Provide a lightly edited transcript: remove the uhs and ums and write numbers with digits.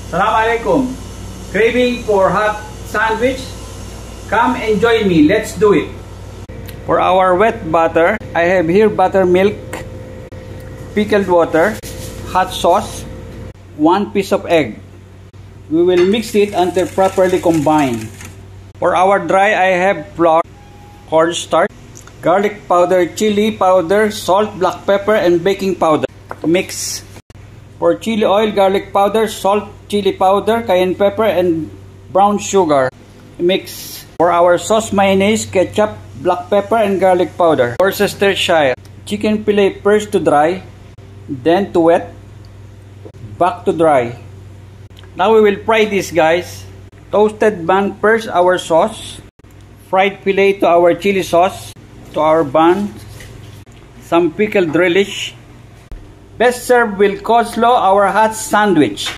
Assalamualaikum. Craving for hot sandwich? Come and join me. Let's do it. For our wet butter, I have here buttermilk, pickled water, hot sauce, 1 piece of egg. We will mix it until properly combined. For our dry, I have flour, cornstarch, garlic powder, chili powder, salt, black pepper, and baking powder. Mix. For chili oil, garlic powder, salt, chili powder, cayenne pepper, and brown sugar. Mix. For our sauce, mayonnaise, ketchup, black pepper, and garlic powder. For Worcestershire, chicken fillet first to dry, then to wet, back to dry. Now we will fry this, guys. Toasted bun first, our sauce. Fried fillet to our chili sauce, to our bun. Some pickled relish. Best served with coleslaw, our hot sandwich.